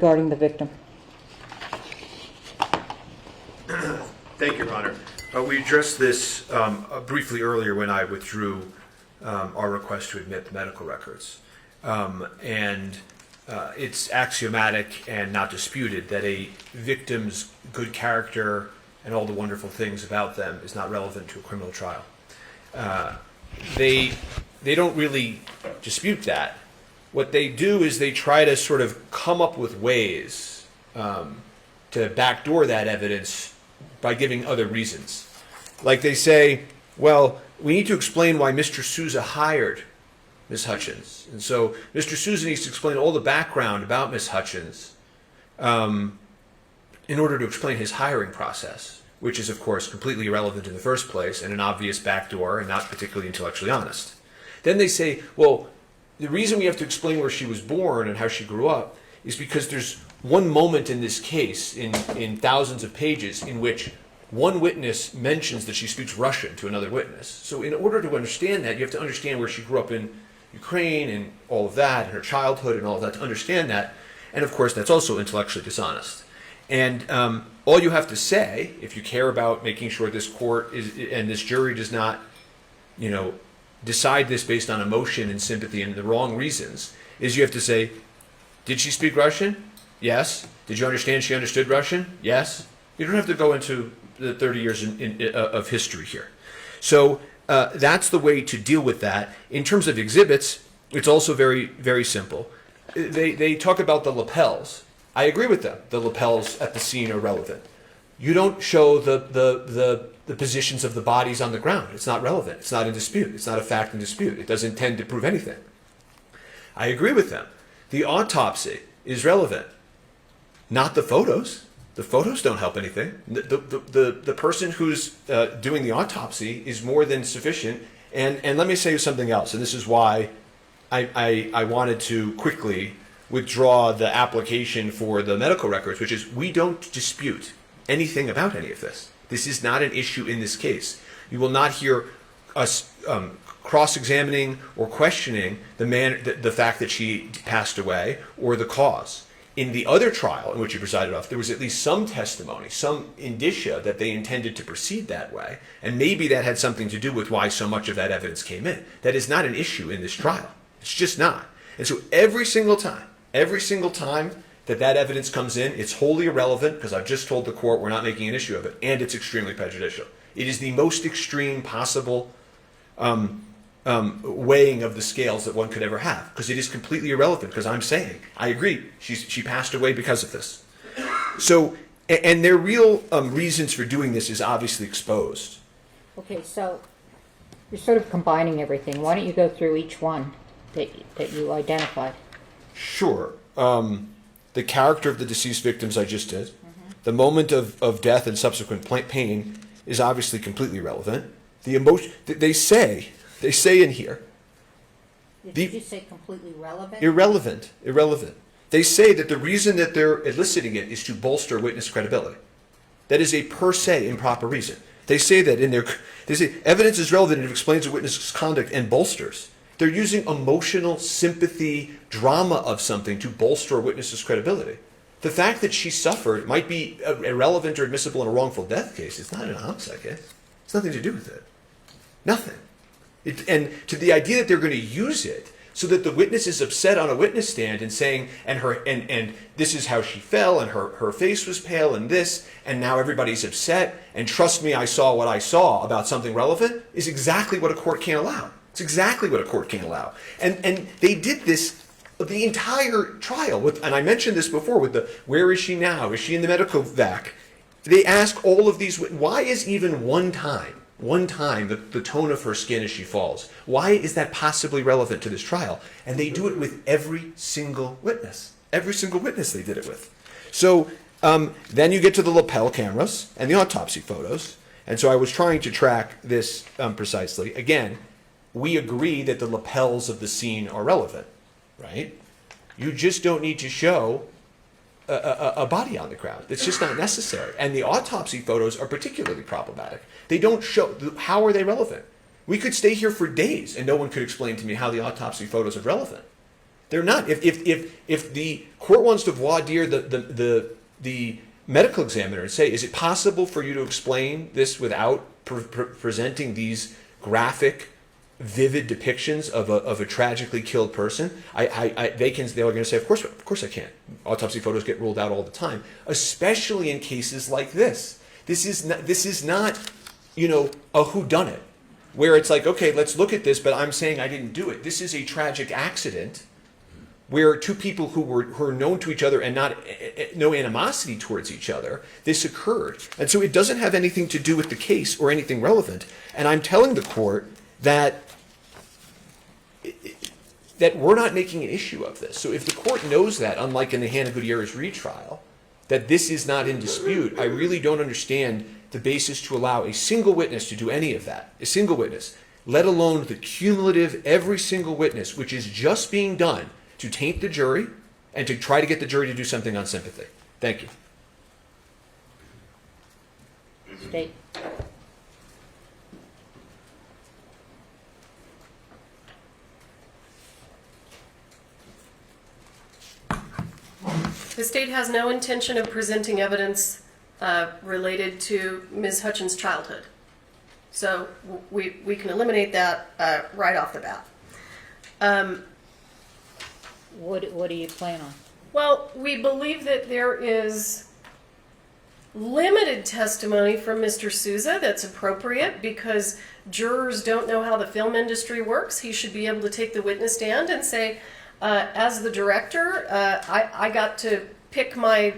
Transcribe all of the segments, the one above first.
regarding the victim. Thank you, Your Honor. We addressed this briefly earlier when I withdrew our request to admit the medical records. It's axiomatic and not disputed that a victim's good character and all the wonderful things about them is not relevant to a criminal trial. They don't really dispute that. What they do is they try to sort of come up with ways to backdoor that evidence by giving other reasons. Like they say, well, we need to explain why Mr. Souza hired Ms. Hutchins. And so Mr. Souza needs to explain all the background about Ms. Hutchins in order to explain his hiring process, which is, of course, completely irrelevant in the first place and an obvious backdoor and not particularly intellectually honest. Then they say, well, the reason we have to explain where she was born and how she grew up is because there's one moment in this case in thousands of pages in which one witness mentions that she speaks Russian to another witness. So in order to understand that, you have to understand where she grew up in Ukraine and all of that, and her childhood and all of that, to understand that. And of course, that's also intellectually dishonest. And all you have to say, if you care about making sure this court is, and this jury does not, decide this based on emotion and sympathy and the wrong reasons, is you have to say, did she speak Russian? Yes. Did you understand she understood Russian? Yes. You don't have to go into the 30 years of history here. So that's the way to deal with that. In terms of exhibits, it's also very, very simple. They talk about the lapels. I agree with them. The lapels at the scene are relevant. You don't show the positions of the bodies on the ground. It's not relevant. It's not in dispute. It's not a fact in dispute. It doesn't tend to prove anything. I agree with them. The autopsy is relevant. Not the photos. The photos don't help anything. The person who's doing the autopsy is more than sufficient. And let me say something else, and this is why I wanted to quickly withdraw the application for the medical records, which is we don't dispute anything about any of this. This is not an issue in this case. You will not hear us cross-examining or questioning the fact that she passed away or the cause. In the other trial in which you presided off, there was at least some testimony, some indicia that they intended to proceed that way, and maybe that had something to do with why so much of that evidence came in. That is not an issue in this trial. It's just not. And so every single time that evidence comes in, it's wholly irrelevant because I've just told the court we're not making an issue of it, and it's extremely prejudicial. It is the most extreme possible weighing of the scales that one could ever have, because it is completely irrelevant, because I'm saying, I agree, she passed away because of this. So, and their real reasons for doing this is obviously exposed. Okay, so you're sort of combining everything. Why don't you go through each one that you identified? Sure. The character of the deceased victims I just did. Mm-hmm. The moment of death and subsequent pain is obviously completely irrelevant. The emotion, they say in here. Did you say completely relevant? Irrelevant. They say that the reason that they're eliciting it is to bolster witness credibility. That is a per se improper reason. They say that they say evidence is relevant if it explains a witness's conduct and bolsters. They're using emotional sympathy, drama of something to bolster a witness's credibility. The fact that she suffered might be irrelevant or admissible in a wrongful death case. It's not an homicide case. It's nothing to do with it. Nothing. And to the idea that they're going to use it so that the witness is upset on a witness stand and saying, and this is how she fell, and her face was pale, and this, and now everybody's upset, and trust me, I saw what I saw about something relevant, is exactly what a court can't allow. It's exactly what a court can't allow. And they did this the entire trial with, and I mentioned this before with the, where is she now? Is she in the medical vac? They ask all of these, why is even one time, the tone of her skin as she falls, why is that possibly relevant to this trial? And they do it with every single witness. Every single witness they did it with. So then you get to the lapel cameras and the autopsy photos. And so I was trying to track this precisely. Again, we agree that the lapels of the scene are relevant, right? You just don't need to show a body on the ground. It's just not necessary. And the autopsy photos are particularly problematic. They don't show, how are they relevant? We could stay here for days and no one could explain to me how the autopsy photos are relevant. They're not. If the court wants to voir dire the medical examiner and say, is it possible for you to explain this without presenting these graphic, vivid depictions of a tragically killed person? They're going to say, of course I can't. Autopsy photos get ruled out all the time, especially in cases like this. This is not, a whodunit, where it's like, okay, let's look at this, but I'm saying I didn't do it. This is a tragic accident where two people who were known to each other and no animosity towards each other, this occurred. And so it doesn't have anything to do with the case or anything relevant. And I'm telling the court that we're not making an issue of this. So if the court knows that, unlike in the Hannah Gutierrez-Reed trial, that this is not in dispute, I really don't understand the basis to allow a single witness to do any of that. A single witness, let alone the cumulative every single witness, which is just being done to taint the jury and to try to get the jury to do something on sympathy. Thank you. State. The state has no intention of presenting evidence related to Ms. Hutchins' childhood. So we can eliminate that right off the bat. What do you plan on? Well, we believe that there is limited testimony from Mr. Souza that's appropriate because jurors don't know how the film industry works. He should be able to take the witness stand and say, as the director, I got to pick my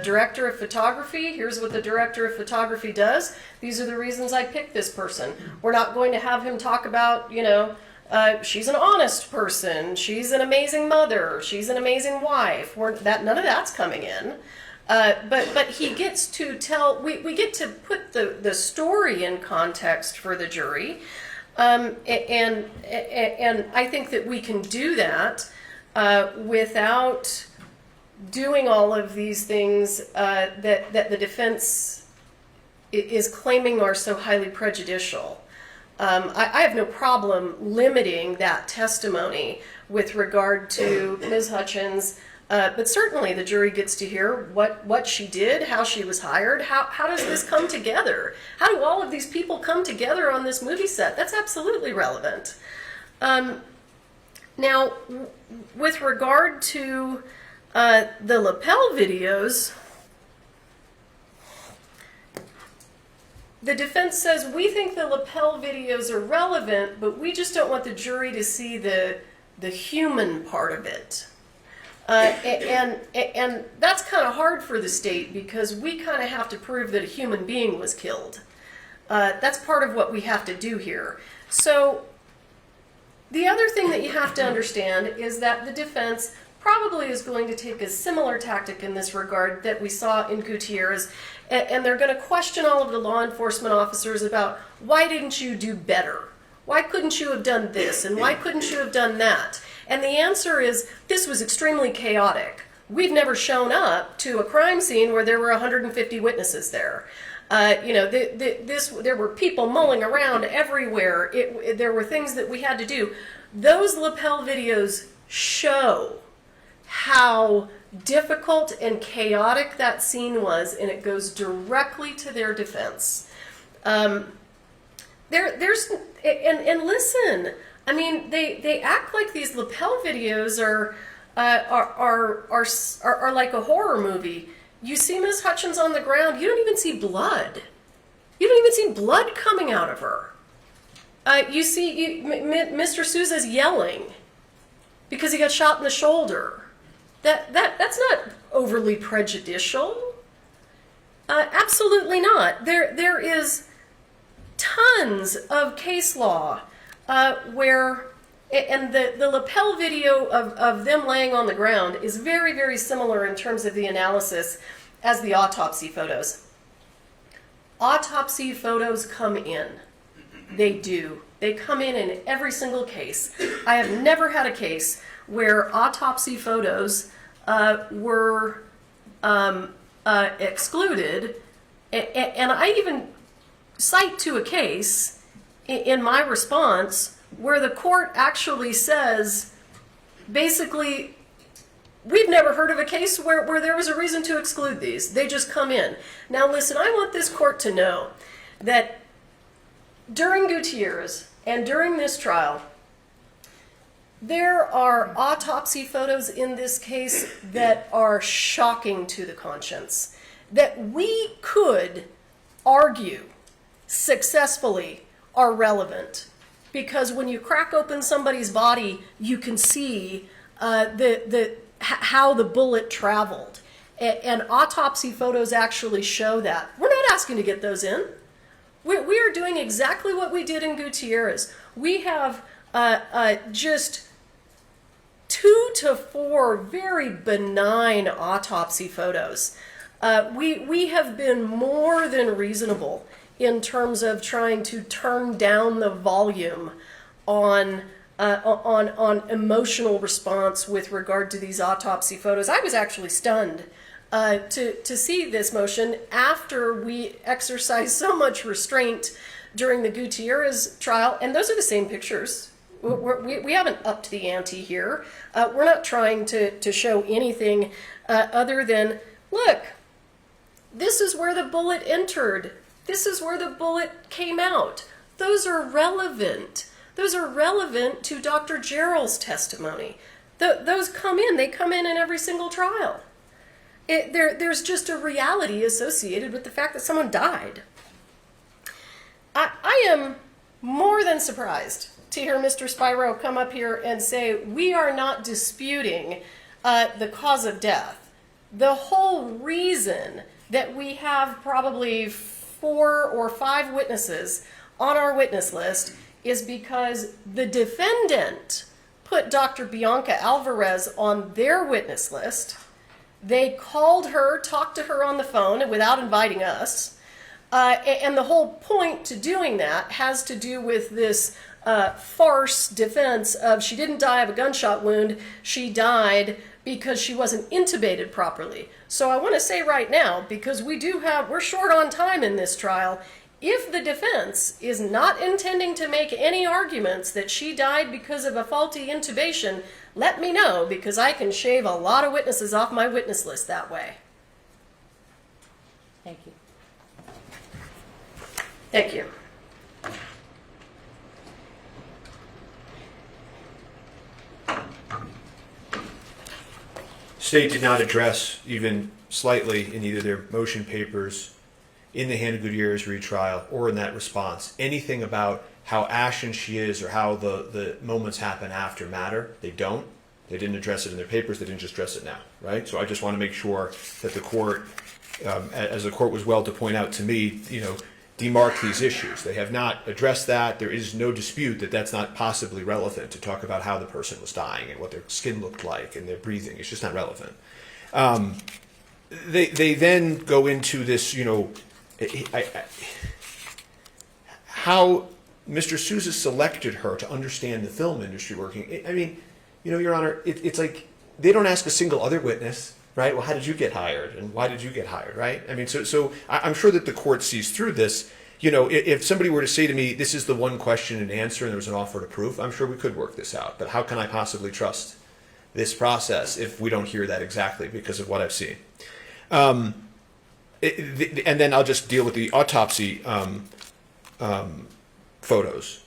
director of photography. Here's what the director of photography does. These are the reasons I picked this person. We're not going to have him talk about, she's an honest person. She's an amazing mother. She's an amazing wife. None of that's coming in. But he gets to tell. We get to put the story in context for the jury, and I think that we can do that without doing all of these things that the defense is claiming are so highly prejudicial. I have no problem limiting that testimony with regard to Ms. Hutchins, but certainly the jury gets to hear what she did, how she was hired, how does this come together? How do all of these people come together on this movie set? That's absolutely relevant. Now, with regard to the lapel videos, the defense says, we think the lapel videos are relevant, but we just don't want the jury to see the human part of it. And that's kind of hard for the state because we kind of have to prove that a human being was killed. That's part of what we have to do here. So the other thing that you have to understand is that the defense probably is going to take a similar tactic in this regard that we saw in Gutierrez, and they're going to question all of the law enforcement officers about why didn't you do better? Why couldn't you have done this? And why couldn't you have done that? And the answer is, this was extremely chaotic. We've never shown up to a crime scene where there were 150 witnesses there. There were people mulling around everywhere. There were things that we had to do. Those lapel videos show how difficult and chaotic that scene was, and it goes directly to their defense. And listen, I mean, they act like these lapel videos are like a horror movie. You see Ms. Hutchins on the ground, you don't even see blood. You don't even see blood coming out of her. You see Mr. Souza's yelling because he got shot in the shoulder. That's not overly prejudicial. Absolutely not. There is tons of case law where, and the lapel video of them laying on the ground is very, very similar in terms of the analysis as the autopsy photos. Autopsy photos come in. They do. They come in every single case. I have never had a case where autopsy photos were excluded, and I even cite to a case in my response where the court actually says basically, we've never heard of a case where there was a reason to exclude these. They just come in. Now listen, I want this court to know that during Gutierrez and during this trial, there are autopsy photos in this case that are shocking to the conscience, that we could argue successfully are relevant. Because when you crack open somebody's body, you can see how the bullet traveled. And autopsy photos actually show that. We're not asking to get those in. We are doing exactly what we did in Gutierrez. We have just 2 to 4 very benign autopsy photos. We have been more than reasonable in terms of trying to turn down the volume on emotional response with regard to these autopsy photos. I was actually stunned to see this motion after we exercised so much restraint during the Gutierrez trial, and those are the same pictures. We haven't upped the ante here. We're not trying to show anything other than, look, this is where the bullet entered. This is where the bullet came out. Those are relevant. Those are relevant to Dr. Gerald's testimony. Those come in. They come in every single trial. There's just a reality associated with the fact that someone died. I am more than surprised to hear Mr. Spiro come up here and say, we are not disputing the cause of death. The whole reason that we have probably 4 or 5 witnesses on our witness list is because the defendant put Dr. Bianca Alvarez on their witness list. They called her, talked to her on the phone without inviting us. And the whole point to doing that has to do with this farce defense of she didn't die of a gunshot wound, she died because she wasn't intubated properly. So I want to say right now, because we're short on time in this trial, if the defense is not intending to make any arguments that she died because of a faulty intubation, let me know, because I can shave a lot of witnesses off my witness list that way. Thank you. Thank you. State did not address even slightly in either their motion papers, in the Hannah Gutierrez-Reed trial, or in that response, anything about how ashen she is or how the moments happen after matter. They don't. They didn't address it in their papers. They didn't just address it now, right? So I just want to make sure that the court, as the court was well to point out to me, demark these issues. They have not addressed that. There is no dispute that that's not possibly relevant to talk about how the person was dying and what their skin looked like and their breathing. It's just not relevant. They then go into this, how Mr. Sousa selected her to understand the film industry working. I mean, Your Honor, it's like they don't ask a single other witness, right? Well, how did you get hired, and why did you get hired, right? I mean, so I'm sure that the court sees through this. If somebody were to say to me, this is the one question and answer, and there was an offer to proof, I'm sure we could work this out. But how can I possibly trust this process if we don't hear that exactly because of what I've seen? And then I'll just deal with the autopsy photos.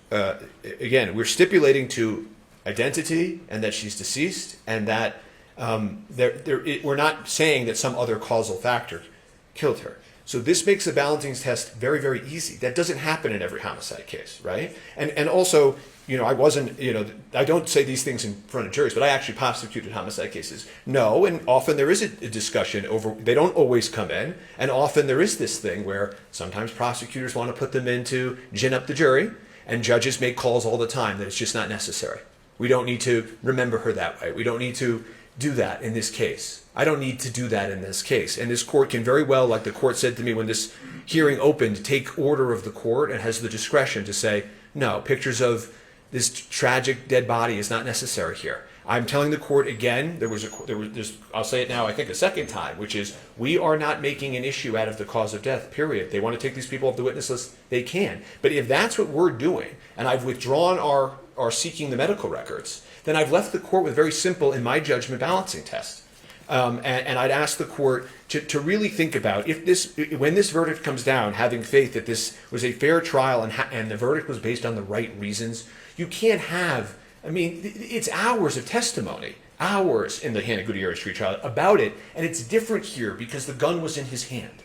Again, we're stipulating to identity and that she's deceased, and that we're not saying that some other causal factor killed her. So this makes the balancing test very, very easy. That doesn't happen in every homicide case, right? And also, I don't say these things in front of juries, but I actually prosecuted homicide cases. No, and often there is a discussion over, they don't always come in, and often there is this thing where sometimes prosecutors want to put them in to gin up the jury, and judges make calls all the time that it's just not necessary. We don't need to remember her that way. We don't need to do that in this case. I don't need to do that in this case. And this court can very well, like the court said to me when this hearing opened, take order of the court and has the discretion to say, no, pictures of this tragic dead body is not necessary here. I'm telling the court again, I'll say it now, I think a second time, which is we are not making an issue out of the cause of death, period. They want to take these people off the witness list, they can. But if that's what we're doing, and I've withdrawn our seeking the medical records, then I've left the court with a very simple, in my judgment, balancing test. And I'd ask the court to really think about when this verdict comes down, having faith that this was a fair trial and the verdict was based on the right reasons. You can't have, I mean, it's hours of testimony, hours in the Hannah Gutierrez-Reed trial about it, and it's different here because the gun was in his hand.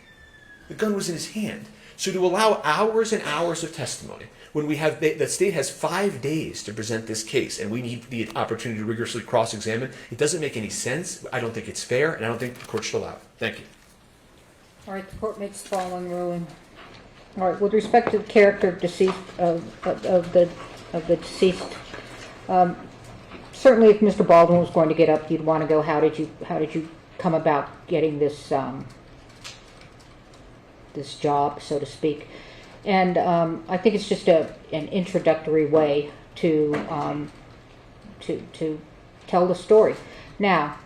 The gun was in his hand. So to allow hours and hours of testimony, when we have, the state has 5 days to present this case, and we need the opportunity to rigorously cross-examine, it doesn't make any sense. I don't think it's fair, and I don't think the court should allow it. Thank you. All right, the court makes the following ruling. All right, with respect to the character of deceased of the deceased, certainly if Mr. Baldwin was going to get up, you'd want to go, how did you come about getting this this job, so to speak? And I think it's just an introductory way to tell the story. Now,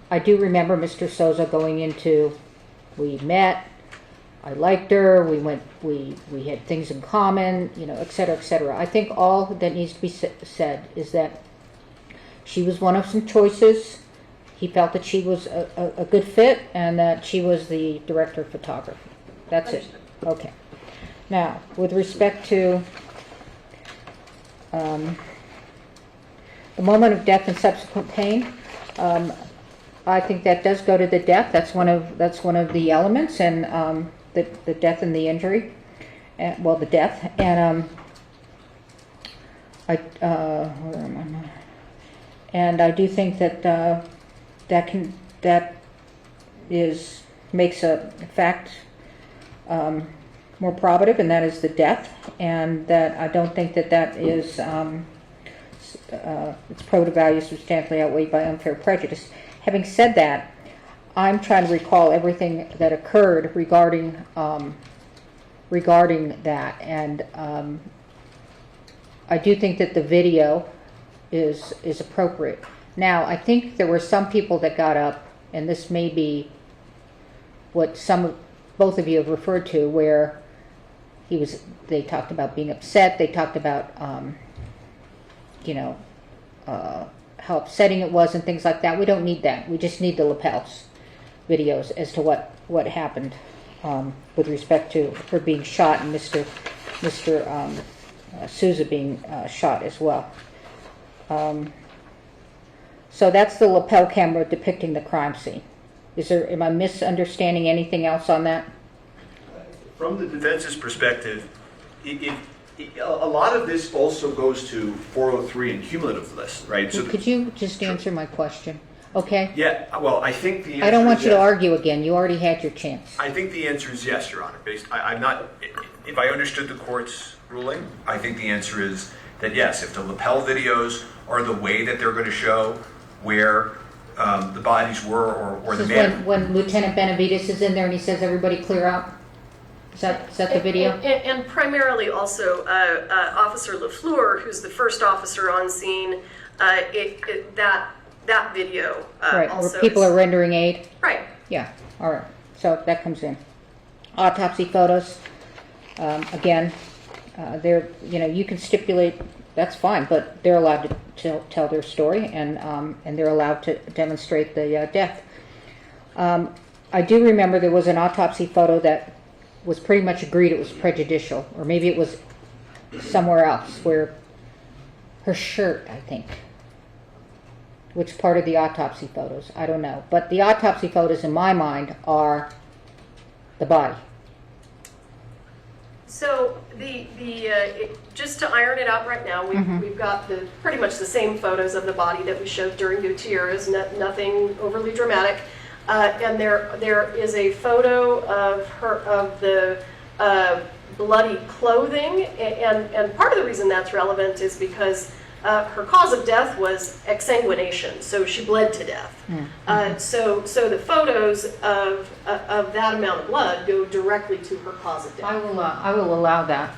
I do remember Mr. Souza going into, we met, I liked her, we had things in common, you know, et cetera, et cetera. I think all that needs to be said is that she was one of some choices. He felt that she was a good fit and that she was the director of photography. That's it. Okay. Now, with respect to the moment of death and subsequent pain, I think that does go to the death. That's one of the elements, and the death and the injury, well, the death, and I do think that that makes a fact more probative, and that is the death, and that I don't think that is its probative value substantially outweighed by unfair prejudice. Having said that, I'm trying to recall everything that occurred regarding that, and I do think that the video is appropriate. Now, I think there were some people that got up, and this may be what both of you have referred to, where they talked about being upset, they talked about how upsetting it was and things like that. We don't need that. We just need the lapels videos as to what happened with respect to her being shot and Mr. Souza being shot as well. So that's the lapel camera depicting the crime scene. Am I misunderstanding anything else on that? From the defense's perspective, a lot of this also goes to 403 and cumulativeness, right? So could you just answer my question? Okay? Yeah, well, I think the answer I don't want is you to yes. argue again. You already had your chance. I think the answer is yes, Your Honor. I'm not. If I understood the court's ruling, I think the answer is that yes, if the lapel videos are the way that they're going to show where the bodies were or the man. When Lieutenant Benavides is in there and he says, "Everybody clear out." Is that the video? And primarily also Officer LaFleur, who's the first officer on scene. That video right, also where people are rendering aid. Right. Yeah. All right. So that comes in. Autopsy photos. Again, you can stipulate. That's fine, but they're allowed to tell their story, and they're allowed to demonstrate the death. I do remember there was an autopsy photo that was pretty much agreed it was prejudicial, or maybe it was somewhere else where her shirt, I think. Which part of the autopsy photos? I don't know. But the autopsy photos, in my mind, are the body. So just to iron it out right now, we've got pretty much the same photos of the body that we showed during Gutierrez. Nothing overly dramatic. And there is a photo of the bloody clothing, and part of the reason that's relevant is because her cause of death was exsanguination, so she bled to death. So the photos of that amount of blood go directly to her cause of death. I will allow that.